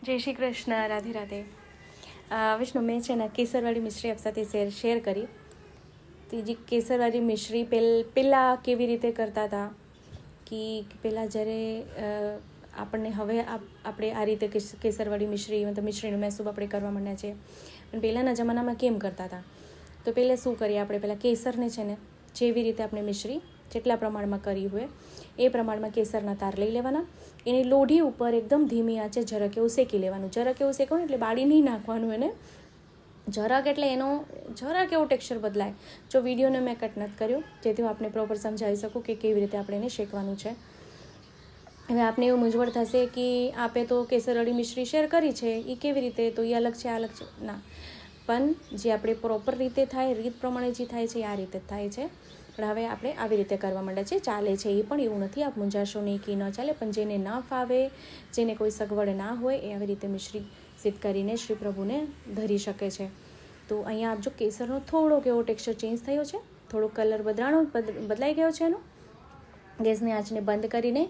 જય શ્રી કૃષ્ણ, રાધે રાધે. વિષ્ણુ, મેં છે ને કેસરવાળી મિશ્રી આપ સાથે શેર કરી. ત્રીજી કેસરવાળી મિશ્રી પહેલાં કેવી રીતે કરતા હતા કે પહેલાં જ્યારે આપણને હવે આપણે આ રીતે કેસરવાળી મિશ્રી મતલબ મિશ્રીનો મહેસૂબ આપણે કરવા માંડ્યા છે, પણ પહેલાંના જમાનામાં કેમ કરતા હતા? તો પહેલાં શું કરીએ આપણે? પહેલાં કેસરને છે ને જેવી રીતે આપણે મિશ્રી જેટલા પ્રમાણમાં કરી હોય એ પ્રમાણમાં કેસરના તાર લઈ લેવાના. એની લોઢી ઉપર એકદમ ધીમી આંચે જરાક એવું શેકી લેવાનું. જરાક એવું શેકવાનું એટલે બાળી નહીં નાખવાનું એને. જરાક એટલે એનો જરાક એવું ટેક્સચર બદલાય. જો વિડીયોને મેં કટ નથી કર્યો જેથી હું આપને પ્રોપર સમજાવી શકું કે કેવી રીતે આપણે એને શેકવાનું છે. હવે આપને એવું મૂંઝવણ થશે કે આપે તો કેસરવાળી મિશ્રી શેર કરી છે, એ કેવી રીતે? તો એ અલગ છે, આ અલગ છે. ના, પણ જે આપણે પ્રોપર રીતે થાય, રીત પ્રમાણે જે થાય છે એ આ રીતે જ થાય છે. પણ હવે આપણે આવી રીતે કરવા માંડ્યા છે. ચાલે છે એ પણ, એવું નથી, આપ મૂંઝાશો નહીં કે ન ચાલે. પણ જેને ન ફાવે, જેને કોઈ સગવડ ના હોય, એ આવી રીતે મિશ્રી સિદ્ધ કરીને શ્રી પ્રભુને ધરી શકે છે. તો અહીંયા આપજો, કેસરનો થોડોક એવો ટેક્સચર ચેન્જ થયો છે, થોડો કલર બદલાઈ ગયો છે એનો. ગેસની આંચને બંધ કરીને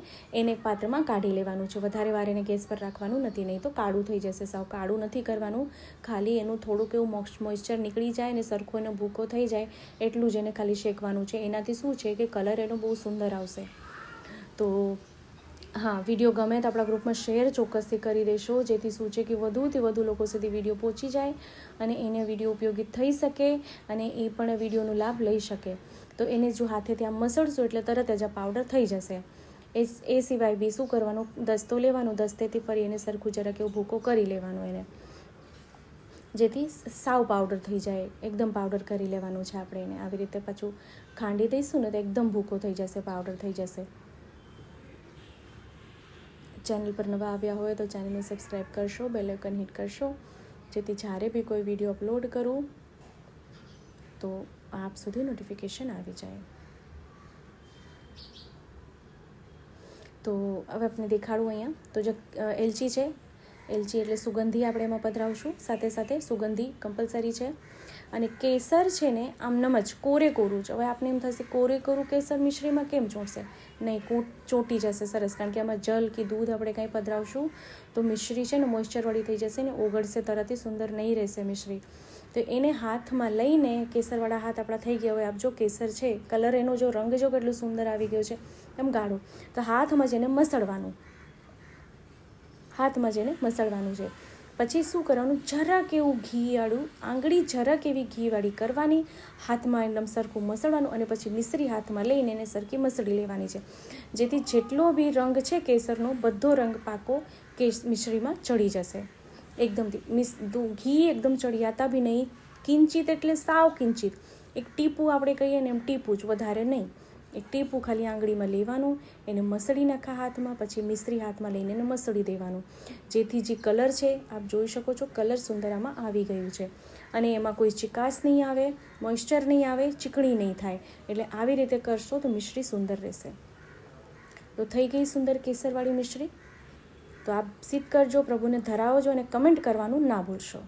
એને એક પાત્રમાં કાઢી લેવાનું છે. વધારે વાર એને ગેસ પર રાખવાનું નથી, નહીં તો કાળું થઈ જશે. સાવ કાળું નથી કરવાનું, ખાલી એનું થોડુંક એવું મોઇશ્ચર નીકળી જાય અને સરખો એનો ભૂકો થઈ જાય એટલું જ એને ખાલી શેકવાનું છે. એનાથી શું છે કે કલર એનો બહુ સુંદર આવશે. તો હા, વિડીયો ગમે તો આપણા ગ્રુપમાં શેર ચોક્કસથી કરી દેશો, જેથી શું છે કે વધુથી વધુ લોકો સુધી વિડીયો પહોંચી જાય અને એને વિડીયો ઉપયોગી થઈ શકે અને એ પણ વિડીયોનો લાભ લઈ શકે. તો એને જો હાથે ત્યાં મસળશો એટલે તરત જ આ પાવડર થઈ જશે. એ સિવાય બી શું કરવાનું? દસ્તો લેવાનો, દસ્તેથી ફરી એને સરખું જરાક એવું ભૂકો કરી લેવાનો એને, જેથી સાવ પાવડર થઈ જાય. એકદમ પાવડર કરી લેવાનું છે આપણે એને. આવી રીતે પાછું ખાંડી દઈશું ને તો એકદમ ભૂકો થઈ જશે, પાવડર થઈ જશે. ચેનલ પર નવા આવ્યા હોય તો ચેનલને સબસ્ક્રાઈબ કરશો, બેલ આઇકન હિટ કરશો, જેથી જ્યારે બી કોઈ વિડીયો અપલોડ કરું તો આપ સુધી નોટિફિકેશન આવી જાય. તો હવે આપણે દેખાડું અહીંયા. તો જો એલચી છે, એલચી એટલે સુગંધી આપણે એમાં પધરાવશું. સાથે સાથે સુગંધી કમ્પલસરી છે. અને કેસર છે ને આમ નમ જ કોરે કોરું છે. હવે આપને એમ થશે કોરે કોરું કેસર મિશ્રીમાં કેમ ચોંટશે? નહીં, ચોંટી જશે સરસ, કારણ કે આમાં જલ કે દૂધ આપણે કાંઈ પધરાવશું તો મિશ્રી છે ને મોઇશ્ચરવાળી થઈ જશે ને ઓગળશે તરતથી, સુંદર નહીં રહેશે મિશ્રી. તો એને હાથમાં લઈને, કેસરવાળા હાથ આપણા થઈ ગયા હોય, આપ જો કેસર છે, કલર એનો જો રંગ જો કેટલું સુંદર આવી ગયો છે, એમ ગાઢો, તો હાથમાં જ એને મસળવાનું. હાથમાં જ એને મસળવાનું છે. પછી શું કરવાનું? જરાક એવું ઘીવાળું આંગળી, જરાક એવી ઘીવાળી કરવાની, હાથમાં એકદમ સરખું મસળવાનું અને પછી મિશ્રી હાથમાં લઈને એને સરખી મસળી લેવાની છે, જેથી જેટલો બી રંગ છે કેસરનો બધો રંગ પાકો મિશ્રીમાં ચડી જશે. એકદમથી ઘી એકદમ ચડિયાતા બી નહીં, કિંચિત એટલે સાવ કિંચિત, એક ટીપું આપણે કહીએ ને એમ ટીપું જ, વધારે નહીં. એક ટીપું ખાલી આંગળીમાં લેવાનું, એને મસળી નાખા હાથમાં, પછી મિશ્રી હાથમાં લઈને એને મસળી દેવાનું, જેથી જે કલર છે આપ જોઈ શકો છો, કલર સુંદર આમાં આવી ગયું છે. અને એમાં કોઈ ચિકાસ નહીં આવે, મોઇશ્ચર નહીં આવે, ચીકણી નહીં થાય. એટલે આવી રીતે કરશો તો મિશ્રી સુંદર રહેશે. તો થઈ ગઈ સુંદર કેસરવાળી મિશ્રી. તો આપ સિદ્ધ કરજો, પ્રભુને ધરાવજો અને કમેન્ટ કરવાનું ના ભૂલશો.